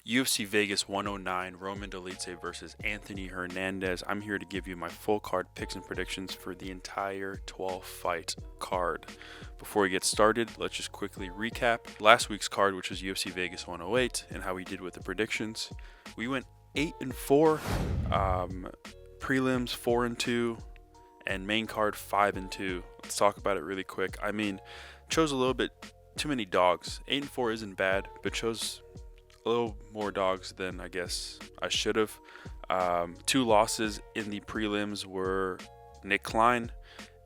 UFC Vegas 109, Roman Dolidze versus Anthony Hernandez. I'm here to give you my full card picks and predictions for the entire 12-fight card. Before we get started, let's just quickly recap last week's card, which was UFC Vegas 108, and how we did with the predictions. We went 8-4, prelims 4-2, and main card 5-2. Let's talk about it really quick. I mean, chose a little bit too many dogs. 8-4 isn't bad, but chose a little more dogs than I guess I should have. Two losses in the prelims were Nick Klein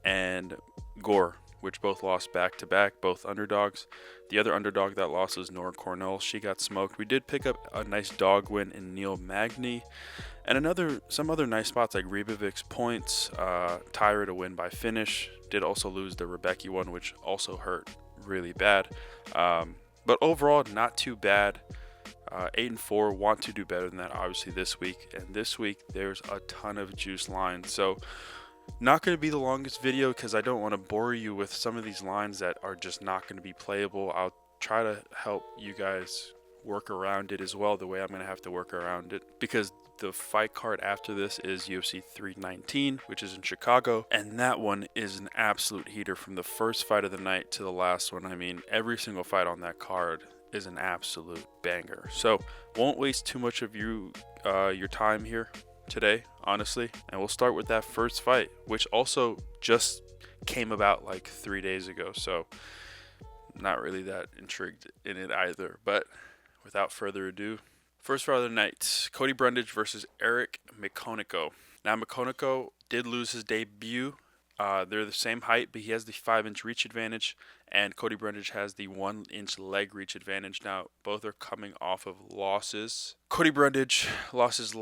and Gore, which both lost back-to-back, both underdogs. The other underdog that lost was Nora Cornell. She got smoked. We did pick up a nice dog win in Neil Magny. And some other nice spots like Rebovic's points, Tyra to win by finish. Did also lose the Rebecca one, which also hurt really bad. But overall, not too bad. 8-4, want to do better than that obviously this week. And this week, there's a ton of juice lines. So not going to be the longest video because I don't want to bore you with some of these lines that are just not going to be playable. I'll try to help you guys work around it as well, the way I'm going to have to work around it, because the fight card after this is UFC 319, which is in Chicago, and that one is an absolute heater from the first fight of the night to the last one. I mean, every single fight on that card is an absolute banger. So won't waste too much of your time here today, honestly, and we'll start with that first fight, which also just came about like 3 days ago, so not really that intrigued in it either. But without further ado, first fight of the night, Cody Brundage versus Eryk McConico. Now McConico did lose his debut. They're the same height, but he has the 5-inch reach advantage, and Cody Brundage has the 1-inch leg reach advantage. Now, both are coming off of losses. Cody Brundage lost his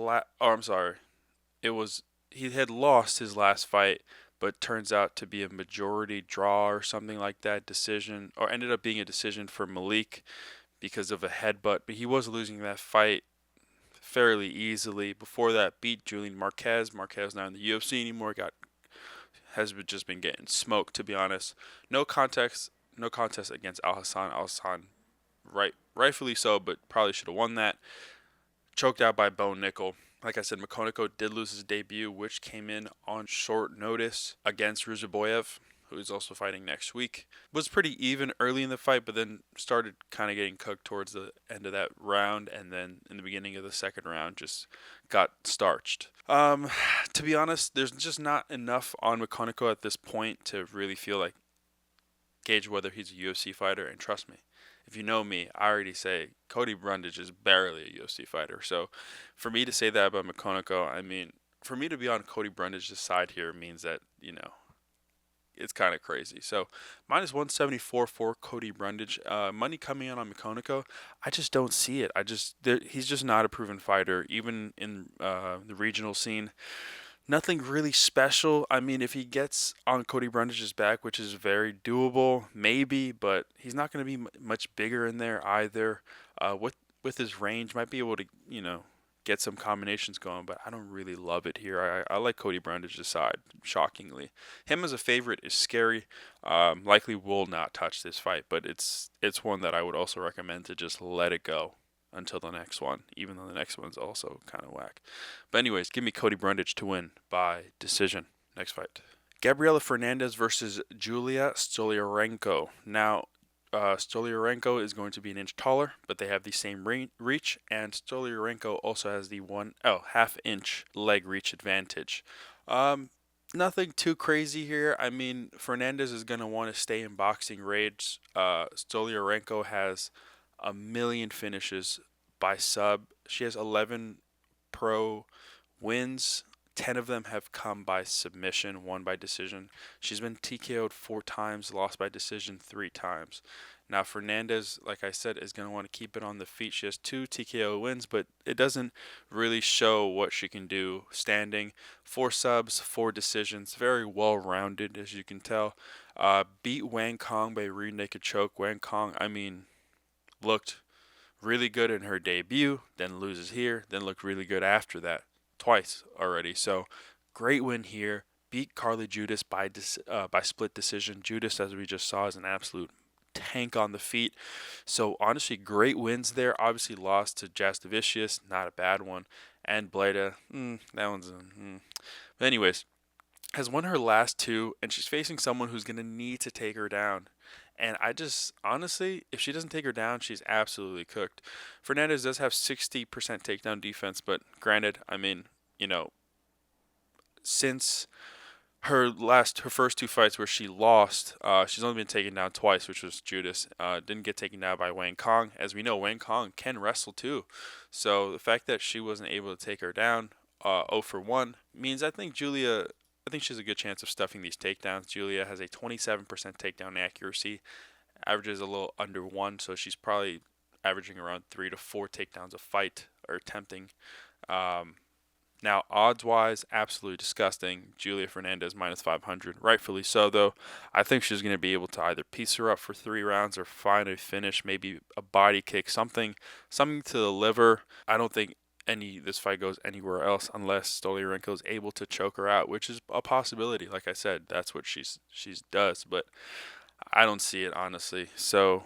he had lost his last fight, but turns out to be a majority draw or something like that, decision, or ended up being a decision for Malik because of a headbutt, but he was losing that fight fairly easily. Before that, beat Julian Marquez. Marquez not in the UFC anymore, has just been getting smoked, to be honest. No contest against Al Hassan. Al Hassan, rightfully so, but probably should have won that. Choked out by Bo Nickel. Like I said, McConico did lose his debut, which came in on short notice against Ruziboyev, who is also fighting next week. Was pretty even early in the fight, but then started kind of getting cooked towards the end of that round, and then in the beginning of the second round just got starched. To be honest, there's just not enough on McConico at this point to really feel like gauge whether he's a UFC fighter, and trust me, if you know me, I already say Cody Brundage is barely a UFC fighter. So for me to say that about McConico, I mean, for me to be on Cody Brundage's side here means that, it's kind of crazy. So minus 174 for Cody Brundage. Money coming in on McConico, I just don't see it. He's just not a proven fighter, even in the regional scene. Nothing really special. I mean, if he gets on Cody Brundage's back, which is very doable, maybe, but he's not going to be much bigger in there either. With his range, might be able to, get some combinations going, but I don't really love it here. I like Cody Brundage's side, shockingly. Him as a favorite is scary. Likely will not touch this fight, but it's one that I would also recommend to just let it go until the next one, even though the next one's also kind of whack. But anyways, give me Cody Brundage to win by decision. Next fight. Gabriella Fernandes versus Julija Stoliarenko. Now, Stoliarenko is going to be an inch taller, but they have the same reach, and Stoliarenko also has the half-inch leg reach advantage. Nothing too crazy here. I mean, Fernandes is going to want to stay in boxing range. Stoliarenko has a million finishes by sub. She has 11 pro wins. 10 of them have come by submission, 1 by decision. She's been TKO'd 4 times, lost by decision 3 times. Now, Fernandes, like I said, is going to want to keep it on the feet. She has 2 TKO wins, but it doesn't really show what she can do standing. 4 subs, 4 decisions, very well-rounded, as you can tell. Beat Wang Kong by rear naked choke. Wang Kong, I mean, looked really good in her debut, then loses here, then looked really good after that. Twice already. So great win here. Beat Carly Judas by split decision. Judas, as we just saw, is an absolute tank on the feet. So honestly, great wins there. Obviously lost to Jastovicius, not a bad one. And Bleda, that one's But anyways, has won her last two, and she's facing someone who's going to need to take her down. And I just, honestly, if she doesn't take her down, she's absolutely cooked. Fernandes does have 60% takedown defense, but granted, I mean, you know, since her first two fights where she lost, she's only been taken down twice, which was Judas. Didn't get taken down by Wang Kong. As we know, Wang Kong can wrestle too. So the fact that she wasn't able to take her down, 0 for 1, means I think she has a good chance of stuffing these takedowns. Julia has a 27% takedown accuracy, averages a little under 1, so she's probably averaging around 3 to 4 takedowns a fight, or attempting. Um, Now, odds-wise, absolutely disgusting. Julia Fernandez minus 500, rightfully so, though. I think she's going to be able to either piece her up for 3 rounds or find a finish, maybe a body kick, something to the liver. I don't think this fight goes anywhere else unless Stoliarenko is able to choke her out, which is a possibility. Like I said, that's what she's does, but I don't see it honestly. So,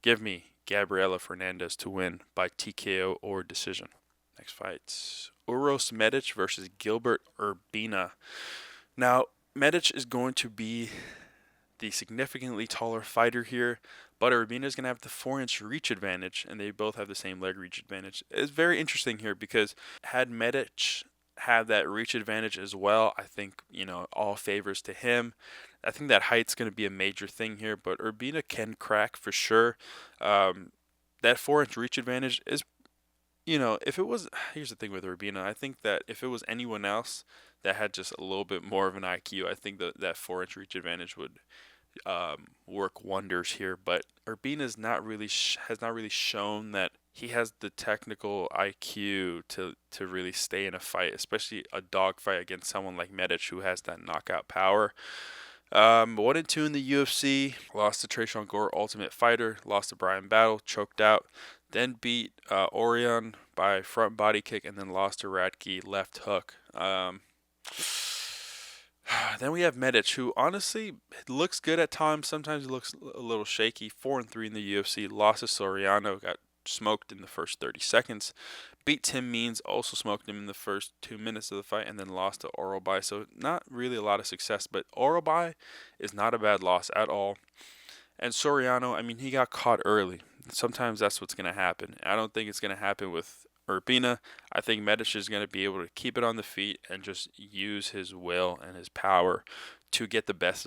give me Gabriella Fernandez to win by TKO or decision. Next fight, Uros Medic versus Gilbert Urbina. Now, Medic is going to be the significantly taller fighter here, but Urbina is going to have the 4-inch reach advantage, and they both have the same leg reach advantage. It's very interesting here because had Medic have that reach advantage as well, I think, all favors to him. I think that height's going to be a major thing here, but Urbina can crack for sure. That 4-inch reach advantage is, if it was, here's the thing with Urbina, I think that if it was anyone else that had just a little bit more of an IQ, I think that 4-inch reach advantage would work wonders here. But Urbina has not really shown that he has the technical IQ to really stay in a fight, especially a dog fight against someone like Medic who has that knockout power. 1-2 in the UFC, lost to Trayshawn Gore, Ultimate Fighter, lost to Brian Battle, choked out, then beat Orion by front body kick, and then lost to Radke left hook. Then we have Medic, who honestly looks good at times. Sometimes he looks a little shaky. 4-3 in the UFC, lost to Soriano, got smoked in the first 30 seconds. Beat Tim Means, also smoked him in the first 2 minutes of the fight, and then lost to Orobai. So not really a lot of success, but Orobai is not a bad loss at all. And Soriano, I mean, he got caught early. Sometimes that's what's going to happen. I don't think it's going to happen with Urbina. I think Medic is going to be able to keep it on the feet and just use his will and his power to get the best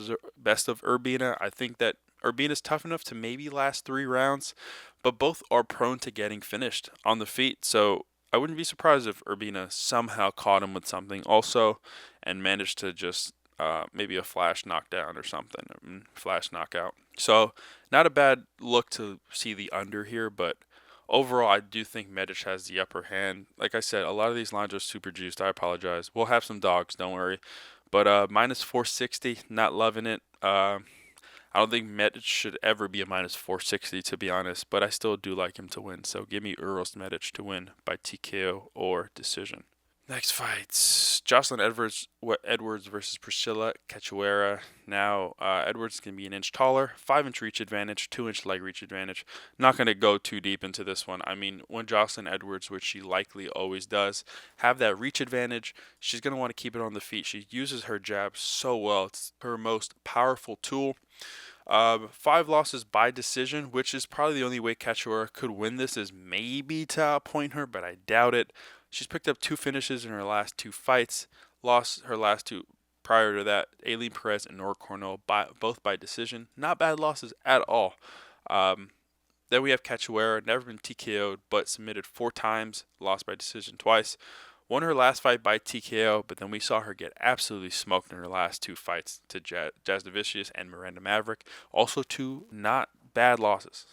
of Urbina. I think that Urbina's tough enough to maybe last 3 rounds, but both are prone to getting finished on the feet. So I wouldn't be surprised if Urbina somehow caught him with something also and managed to just maybe a flash knockdown or something, flash knockout. So not a bad look to see the under here, but overall I do think Medic has the upper hand. Like I said, a lot of these lines are super juiced. I apologize. We'll have some dogs, don't worry. But minus 460, not loving it. I don't think Medic should ever be a minus 460, to be honest, but I still do like him to win. So give me Uros Medic to win by TKO or decision. Next fights, Joselyne Edwards versus Priscila Cachoeira. Now, Edwards is going to be an inch taller, 5-inch reach advantage, 2-inch leg reach advantage. Not going to go too deep into this one. I mean, when Joselyne Edwards, which she likely always does, have that reach advantage, she's going to want to keep it on the feet. She uses her jab so well. It's her most powerful tool. 5 losses by decision, which is probably the only way Cachoeira could win this, is maybe to outpoint her, but I doubt it. She's picked up 2 finishes in her last 2 fights, lost her last 2 prior to that, Aileen Perez and Nora Cornell, both by decision. Not bad losses at all. Then we have Cachoeira, never been TKO'd, but submitted 4 times, lost by decision twice. Won her last fight by TKO, but then we saw her get absolutely smoked in her last 2 fights to Jastovicius and Miranda Maverick. Also 2 not bad losses.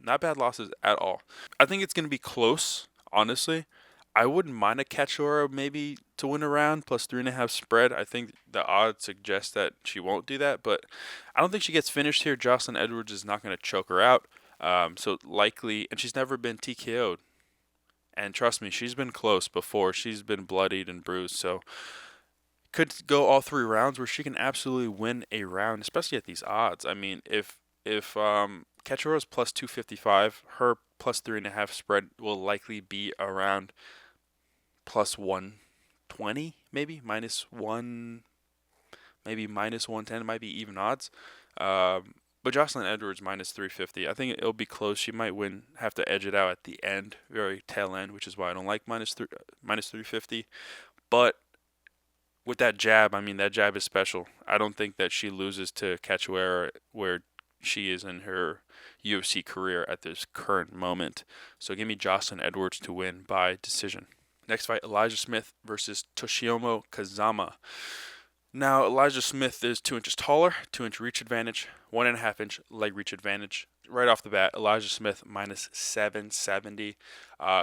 Not bad losses at all. I think it's going to be close, honestly. I wouldn't mind a Cachoeira maybe to win a round, plus 3.5 spread. I think the odds suggest that she won't do that, but I don't think she gets finished here. Joselyne Edwards is not going to choke her out. So likely, and she's never been TKO'd. And trust me, she's been close before. She's been bloodied and bruised. So could go all 3 rounds where she can absolutely win a round, especially at these odds. I mean, if If Cachoeira's plus 255, her plus 3.5 spread will likely be around plus 120, maybe minus one, maybe minus 110. It might be even odds. But Joselyne Edwards minus 350. I think it'll be close. She might win, have to edge it out at the end, very tail end, which is why I don't like minus 350. But with that jab, I mean, that jab is special. I don't think that she loses to Cachoeira where she is in her UFC career at this current moment. So give me Joselyne Edwards to win by decision. Next fight, Elijah Smith versus Toshiomi Kazama. Now, Elijah Smith is 2 inches taller, 2-inch reach advantage, 1.5-inch leg reach advantage. Right off the bat, Elijah Smith minus 770.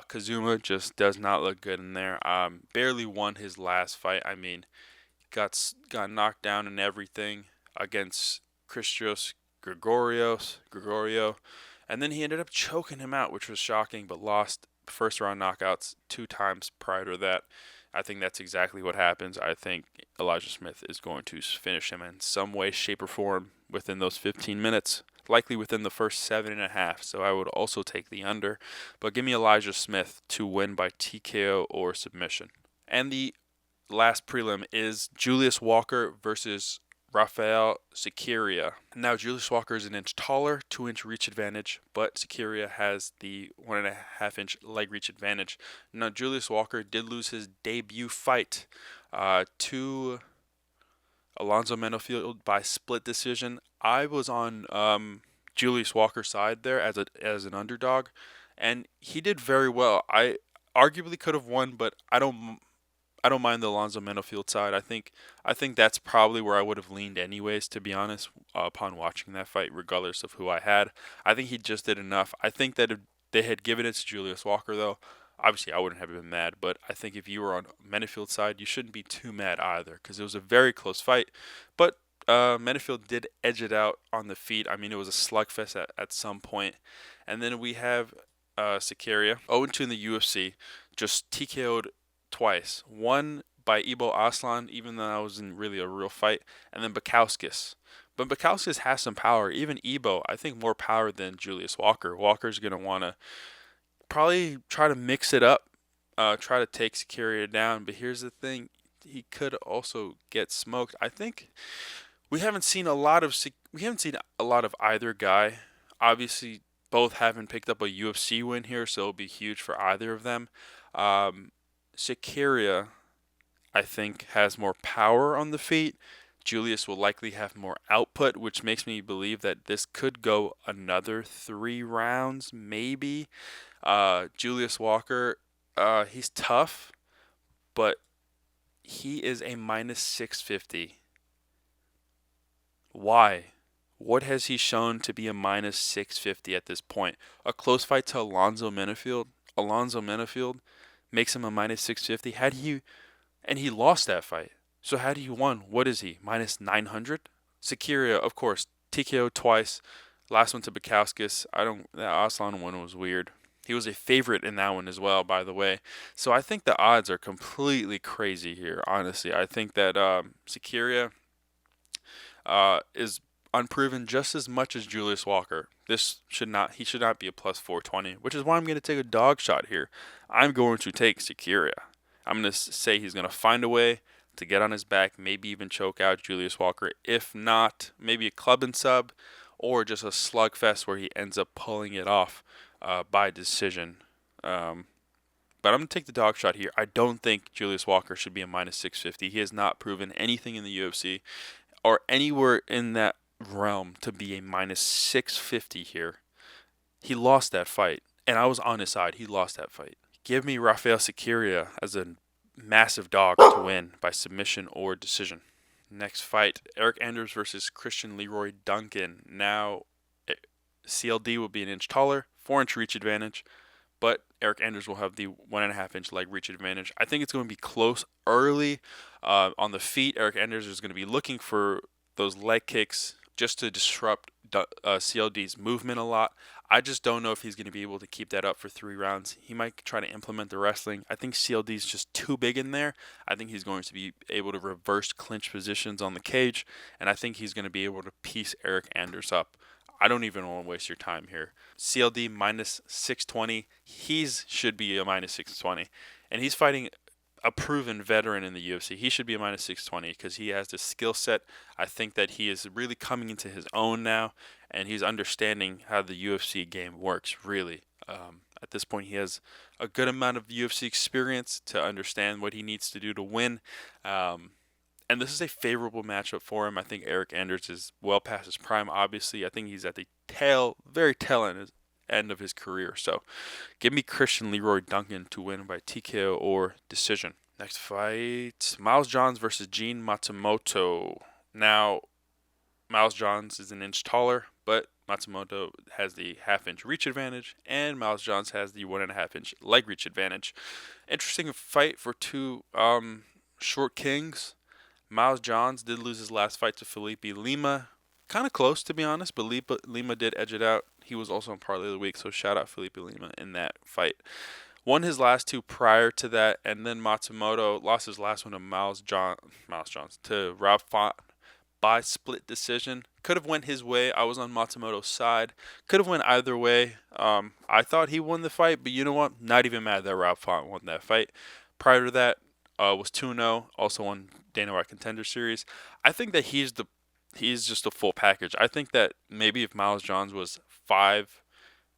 Kazuma just does not look good in there. Barely won his last fight. I mean, got knocked down and everything against Gregorio, and then he ended up choking him out, which was shocking, but lost first round knockouts 2 times prior to that. I think that's exactly what happens. I think Elijah Smith is going to finish him in some way, shape, or form within those 15 minutes, likely within the first 7.5. So I would also take the under. But give me Elijah Smith to win by TKO or submission. And the last prelim is Julius Walker versus Raffael Cerqueira. Now, Julius Walker is an inch taller, 2-inch reach advantage, but Cerqueira has the 1.5-inch leg reach advantage. Now, Julius Walker did lose his debut fight to Alonzo Menifield by split decision. I was on Julius Walker's side there as an underdog, and he did very well. I arguably could have won, but I don't mind the Alonzo Menifield side. I think that's probably where I would have leaned anyways, to be honest, upon watching that fight, regardless of who I had. I think he just did enough. I think that if they had given it to Julius Walker, though, obviously I wouldn't have been menad, but I think if you were on Menifield's side, you shouldn't be too mad either, because it was a very close fight. But Menifield did edge it out on the feet. I mean, it was a slugfest at some point. And then we have Cerqueira, 0-2 in the UFC, just TKO'd twice. One by Ibo Aslan, even though that wasn't really a real fight, and then Bukowskis. But Bukowskis has some power. Even Ibo, I think, more power than Julius Walker. Walker's going to want to probably try to mix it up, try to take Cerqueira down. But here's the thing. He could also get smoked. I think we haven't seen a lot of either guy. Obviously, both haven't picked up a UFC win here, so it'll be huge for either of them. Cerqueira, I think, has more power on the feet. Julius will likely have more output, which makes me believe that this could go another 3 rounds, maybe. Julius Walker, he's tough, but he is a minus 650. Why? What has he shown to be a minus 650 at this point? A close fight to Alonzo Menifield makes him a minus 650. And he lost that fight. So had he won, what is he? Minus 900? Cerqueira, of course, TKO twice. Last one to Bukowskis. That Aslan one was weird. He was a favorite in that one as well, by the way. So I think the odds are completely crazy here, honestly. I think that Cerqueira is unproven just as much as Julius Walker. He should not be a plus 420, which is why I'm going to take a dog shot here. I'm going to take Cerqueira. I'm going to say he's going to find a way to get on his back, maybe even choke out Julius Walker. If not, maybe a club and sub, or just a slugfest where he ends up pulling it off by decision. But I'm going to take the dog shot here. I don't think Julius Walker should be a minus 650. He has not proven anything in the UFC or anywhere in that realm to be a minus 650 here. He lost that fight, and I was on his side. He lost that fight. Give me Raffael Cerqueira as a massive dog to win by submission or decision. Next fight, Eryk Anders versus Christian Leroy Duncan. Now, CLD will be an inch taller, 4-inch reach advantage, but Eryk Anders will have the 1.5-inch leg reach advantage. I think it's going to be close early on the feet. Eryk Anders is going to be looking for those leg kicks just to disrupt CLD's movement a lot. I just don't know if he's going to be able to keep that up for 3 rounds. He might try to implement the wrestling. I think CLD is just too big in there. I think he's going to be able to reverse clinch positions on the cage, and I think he's going to be able to piece Eryk Anders up. I don't even want to waste your time here. CLD minus 620. Should be a minus 620. And he's fighting a proven veteran in the UFC. He should be a minus 620 because he has the skill set. I think that he is really coming into his own now, and he's understanding how the UFC game works, really. At this point, he has a good amount of UFC experience to understand what he needs to do to win. And this is a favorable matchup for him. I think Eryk Anders is well past his prime, obviously. I think he's at the very tail end of his career. So give me Christian Leroy Duncan to win by TKO or decision. Next fight, Miles Johns versus Gene Matsumoto. Now, Miles Johns is an inch taller, but Matsumoto has the half-inch reach advantage, and Miles Johns has the 1.5-inch leg reach advantage. Interesting fight for two short kings. Miles Johns did lose his last fight to Felipe Lima. Kind of close, to be honest, but Lima did edge it out. He was also on Parlay of the Week, so shout out Felipe Lima in that fight. Won his last two prior to that, and then Matsumoto lost his last one to Miles Johns to Rob Font by split decision. Could have went his way. I was on Matsumoto's side. Could have went either way. I thought he won the fight, but you know what? Not even mad that Rob Font won that fight. Prior to that, was 2-0, also won Dana White Contender Series. I think that he's just a full package. I think that maybe if Miles Johns was 5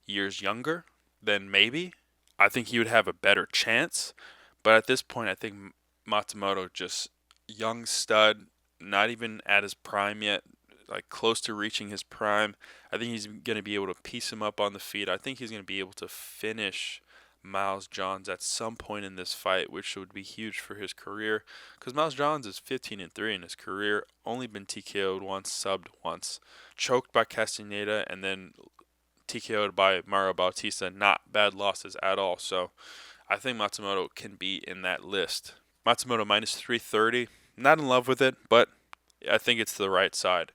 years younger, then maybe I think he would have a better chance. But at this point, I think Matsumoto just young stud, not even at his prime yet, like close to reaching his prime. I think he's going to be able to piece him up on the feet. I think he's going to be able to finish Miles Johns at some point in this fight, which would be huge for his career, because Miles Johns is 15-3 in his career, only been TKO'd once, subbed once, choked by Castaneda, and then TKO'd by Mario Bautista. Not bad losses at all. So I think Matsumoto can be in that list. Matsumoto minus 330. Not in love with it, but I think it's the right side.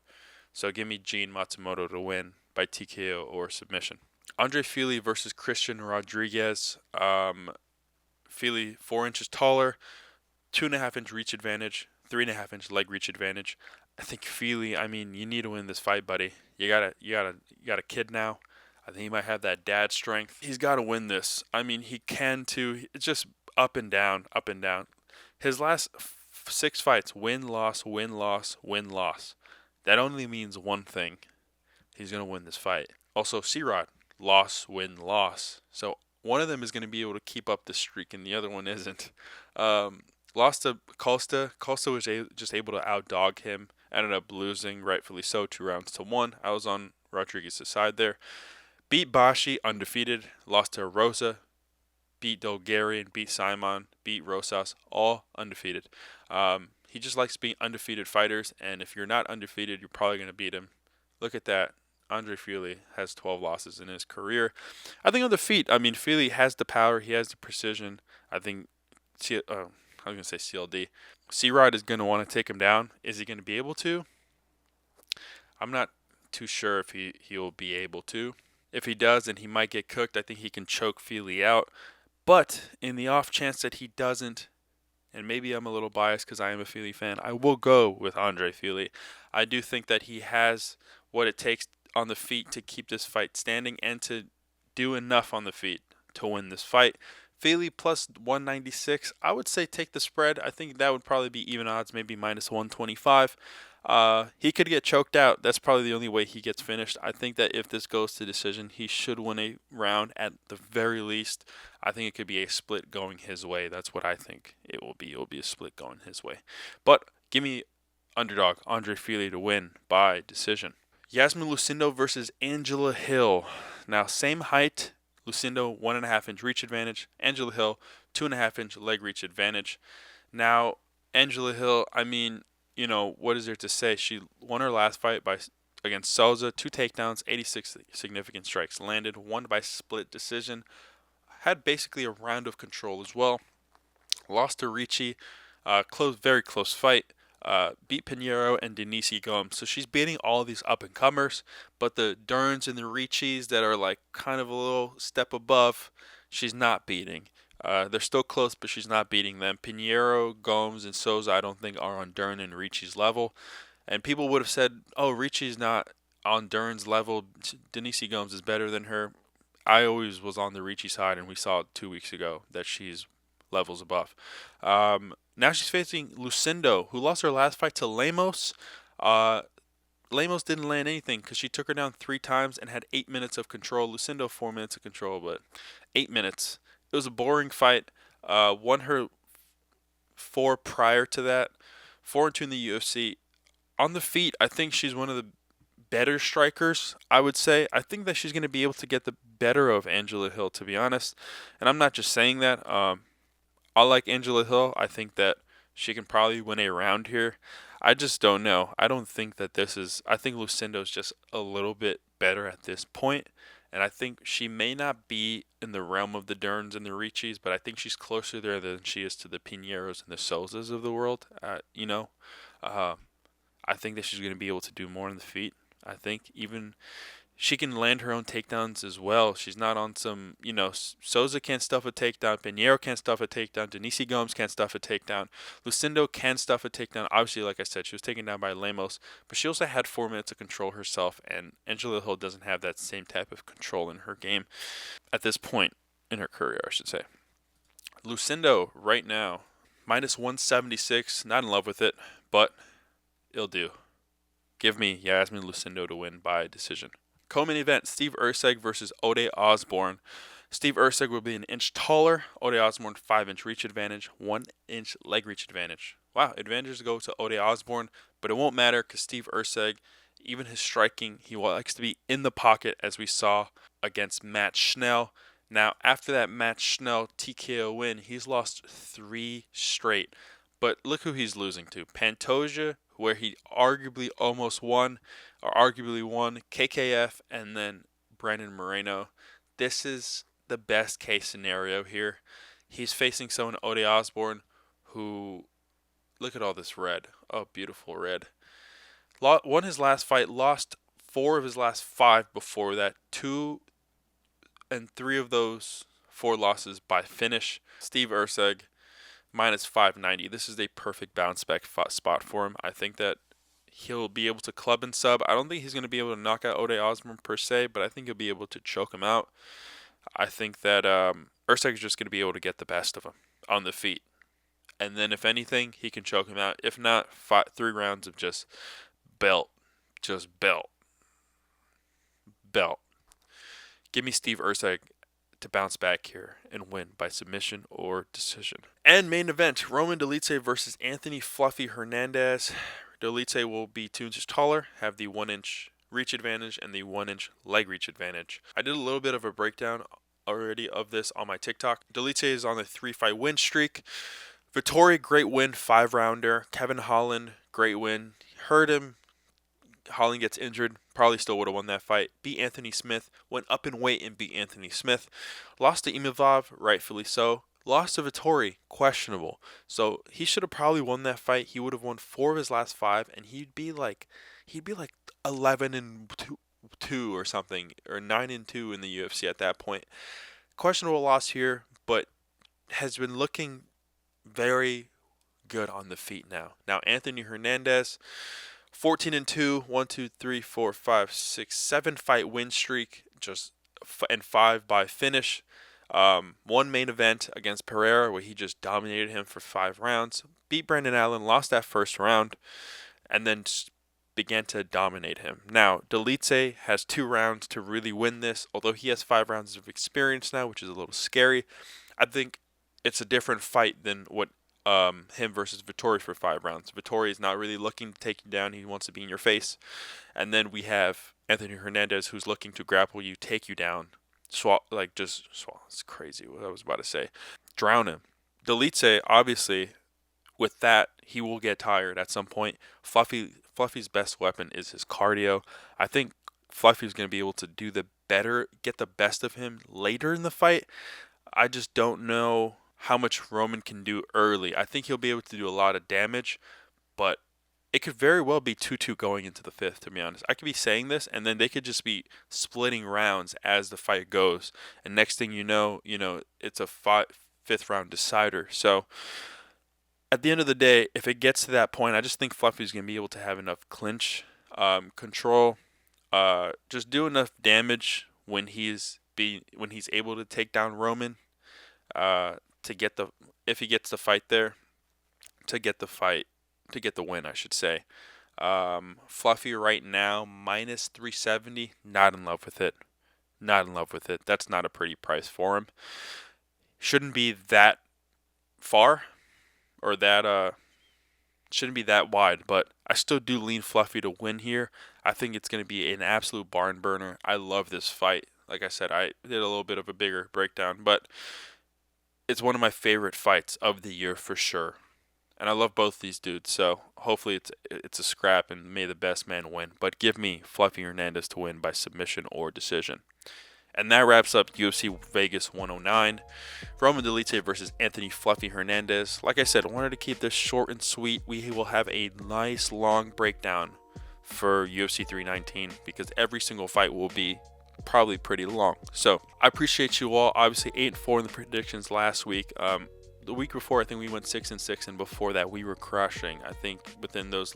So give me Gene Matsumoto to win by TKO or submission. Andre Fili versus Christian Rodriguez. Fili 4 inches taller, 2.5-inch reach advantage, 3.5-inch leg reach advantage. I think Fili, you need to win this fight, buddy. You got a kid now. I think he might have that dad strength. He's got to win this. He can too. It's just up and down, up and down. His last 6 fights, win, loss, win, loss, win, loss. That only means one thing. He's going to win this fight. Also, C-Rod, loss, win, loss. So one of them is going to be able to keep up the streak, and the other one isn't. Lost to Costa. Costa was just able to outdog him. Ended up losing, rightfully so, 2-1. I was on Rodriguez's side there. Beat Bashi, undefeated. Lost to Rosa. Beat Dolgarian, beat Simon, beat Rosas, all undefeated. He just likes being undefeated fighters, and if you're not undefeated, you're probably going to beat him. Look at that. Andre Fili has 12 losses in his career. I think on the feet, Fili has the power. He has the precision. I think, I was going to say CLD. C-Rod is going to want to take him down. Is he going to be able to? I'm not too sure if he will be able to. If he does, then he might get cooked. I think he can choke Fili out. But in the off chance that he doesn't, and maybe I'm a little biased because I am a Fili fan, I will go with Andre Fili. I do think that he has what it takes on the feet to keep this fight standing and to do enough on the feet to win this fight. Fili plus 196, I would say take the spread. I think that would probably be even odds, maybe minus 125. He could get choked out. That's probably the only way he gets finished. I think that if this goes to decision, he should win a round at the very least. I think it could be a split going his way. That's what I think it will be. It will be a split going his way. But give me underdog Andre Fili to win by decision. Iasmin Lucindo versus Angela Hill. Now, same height. Lucindo, 1.5-inch reach advantage. Angela Hill, 2.5-inch leg reach advantage. Now, Angela Hill, what is there to say? She won her last fight against Souza, 2 takedowns, 86 significant strikes landed, won by split decision. Had basically a round of control as well. Lost to Ricci, very close fight. Beat Pinheiro and Denise Gomes. So she's beating all these up-and-comers, but the Derns and the Ricci's that are like kind of a little step above, she's not beating. They're still close, but she's not beating them. Pinheiro, Gomes, and Souza I don't think are on Dern and Ricci's level. And people would have said, oh, Ricci's not on Dern's level, Denise Gomes is better than her. I always was on the Ricci side, and we saw 2 weeks ago that she's levels above. Now she's facing Lucindo, who lost her last fight to Lemos. Uh, Lemos didn't land anything because she took her down 3 times and had 8 minutes of control. Lucindo 4 minutes of control, but 8 minutes. It was a boring fight. Won her 4 prior to that. 4-2 in the UFC. On the feet, I think she's one of the better strikers, I would say. I think that she's going to be able to get the better of Angela Hill, to be honest. And I'm not just saying that. I like Angela Hill. I think that she can probably win a round here. I just don't know. I don't think that this is. I think Lucindo's just a little bit better at this point, and I think she may not be in the realm of the Derns and the Ricci's, but I think she's closer there than she is to the Pinheiros and the Souzas of the world. Uh, I think that she's going to be able to do more on the feet. I think even she can land her own takedowns as well. She's not on some, Souza can't stuff a takedown, Pinheiro can't stuff a takedown, Denise Gomes can't stuff a takedown, Lucindo can stuff a takedown. Obviously, like I said, she was taken down by Lemos, but she also had 4 minutes to control herself, and Angela Hill doesn't have that same type of control in her game at this point in her career, I should say. Lucindo, right now, minus 176, not in love with it, but it'll do. Give me Iasmin Lucindo to win by decision. Co-main event, Steve Erceg versus Ode Osbourne. Steve Erceg will be an inch taller. Ode Osbourne, 5-inch reach advantage, 1-inch leg reach advantage. Wow, advantages go to Ode Osbourne, but it won't matter because Steve Erceg, even his striking, he likes to be in the pocket as we saw against Matt Schnell. Now, after that Matt Schnell TKO win, he's lost 3 straight. But look who he's losing to. Pantoja, where he arguably almost won, or arguably won, KKF, and then Brandon Moreno. This is the best case scenario here. He's facing someone, Ode Osbourne, who, look at all this red. Oh, beautiful red. Won his last fight, lost 4 of his last 5 before that. 2 and 3 of those 4 losses by finish. Steve Erceg, minus 590. This is a perfect bounce back spot for him. I think that he'll be able to club and sub. I don't think he's going to be able to knock out Ode Osbourne per se, but I think he'll be able to choke him out. I think that Erceg is just going to be able to get the best of him on the feet. And then if anything, he can choke him out. If not, 3 rounds of just belt. Just belt. Belt. Give me Steve Erceg to bounce back here and win by submission or decision. And main event, Roman Dolidze versus Anthony Fluffy Hernandez. Dolidze will be 2 inches taller, have the 1-inch reach advantage and the 1-inch leg reach advantage. I did a little bit of a breakdown already of this on my TikTok. Dolidze is on a 3-fight win streak. Vettori, great win, 5-rounder. Kevin Holland, great win. Hurt him. Holland gets injured, probably still would have won that fight. Beat Anthony Smith, went up in weight and beat Anthony Smith. Lost to Imavov, rightfully so. Lost to Vettori, questionable. So he should have probably won that fight. He would have won 4 of his last 5, and he'd be like 11-2 or something, or 9-2 in the UFC at that point. Questionable loss here, but has been looking very good on the feet now. Now Anthony Hernandez, 14-2, 1, 2, 3, 4, 5, 6, 7-fight win streak, and 5 by finish. 1 main event against Pereira where he just dominated him for 5 rounds. Beat Brandon Allen, lost that first round, and then began to dominate him. Now, Dolidze has 2 rounds to really win this, although he has 5 rounds of experience now, which is a little scary. I think it's a different fight than what him versus Vettori for 5 rounds. Vettori is not really looking to take you down. He wants to be in your face. And then we have Anthony Hernandez who's looking to grapple you, take you down. It's crazy what I was about to say. Drown him. Dolidze, obviously, with that, he will get tired at some point. Fluffy's best weapon is his cardio. I think Fluffy's going to be able to get the best of him later in the fight. I just don't know how much Roman can do early. I think he'll be able to do a lot of damage, but it could very well be 2-2 going into the 5th, to be honest. I could be saying this, and then they could just be splitting rounds as the fight goes. And next thing you know, it's a 5th round decider. So at the end of the day, if it gets to that point, I just think Fluffy's going to be able to have enough clinch control. just do enough damage when he's able to take down Roman, to get the if he gets the fight there, to get the win, I should say. Fluffy right now minus 370. Not in love with it. Not in love with it. That's not a pretty price for him. Shouldn't be that far, or that shouldn't be that wide, but I still do lean Fluffy to win here. I think it's going to be an absolute barn burner. I love this fight. Like I said, I did a little bit of a bigger breakdown, but it's one of my favorite fights of the year for sure. And I love both these dudes, so hopefully it's a scrap and may the best man win. But give me Fluffy Hernandez to win by submission or decision. And that wraps up UFC Vegas 109. Roman Dolidze versus Anthony Fluffy Hernandez. Like I said, I wanted to keep this short and sweet. We will have a nice long breakdown for UFC 319 because every single fight will be probably pretty long. So I appreciate you all. Obviously 8-4 in the predictions last week. The week before, I think we went 6-6, and before that, we were crushing. I think within those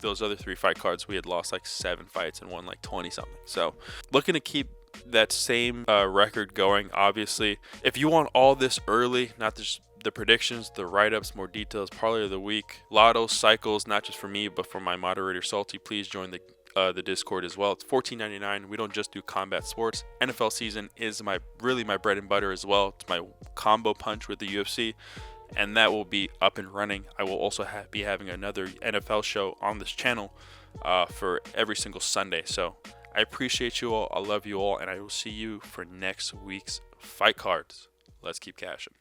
other 3 fight cards, we had lost like 7 fights and won like 20 something. So looking to keep that same record going. Obviously, if you want all this early, not just the predictions, the write-ups, more details, parlay of the week, lotto cycles, not just for me but for my moderator Salty, please join the Discord as well. It's $14.99. We don't just do combat sports. NFL season is my bread and butter as well. It's my combo punch with the UFC, and that will be up and running. I will also be having another NFL show on this channel for every single Sunday. So I appreciate you all. I love you all, and I will see you for next week's fight cards. Let's keep cashing.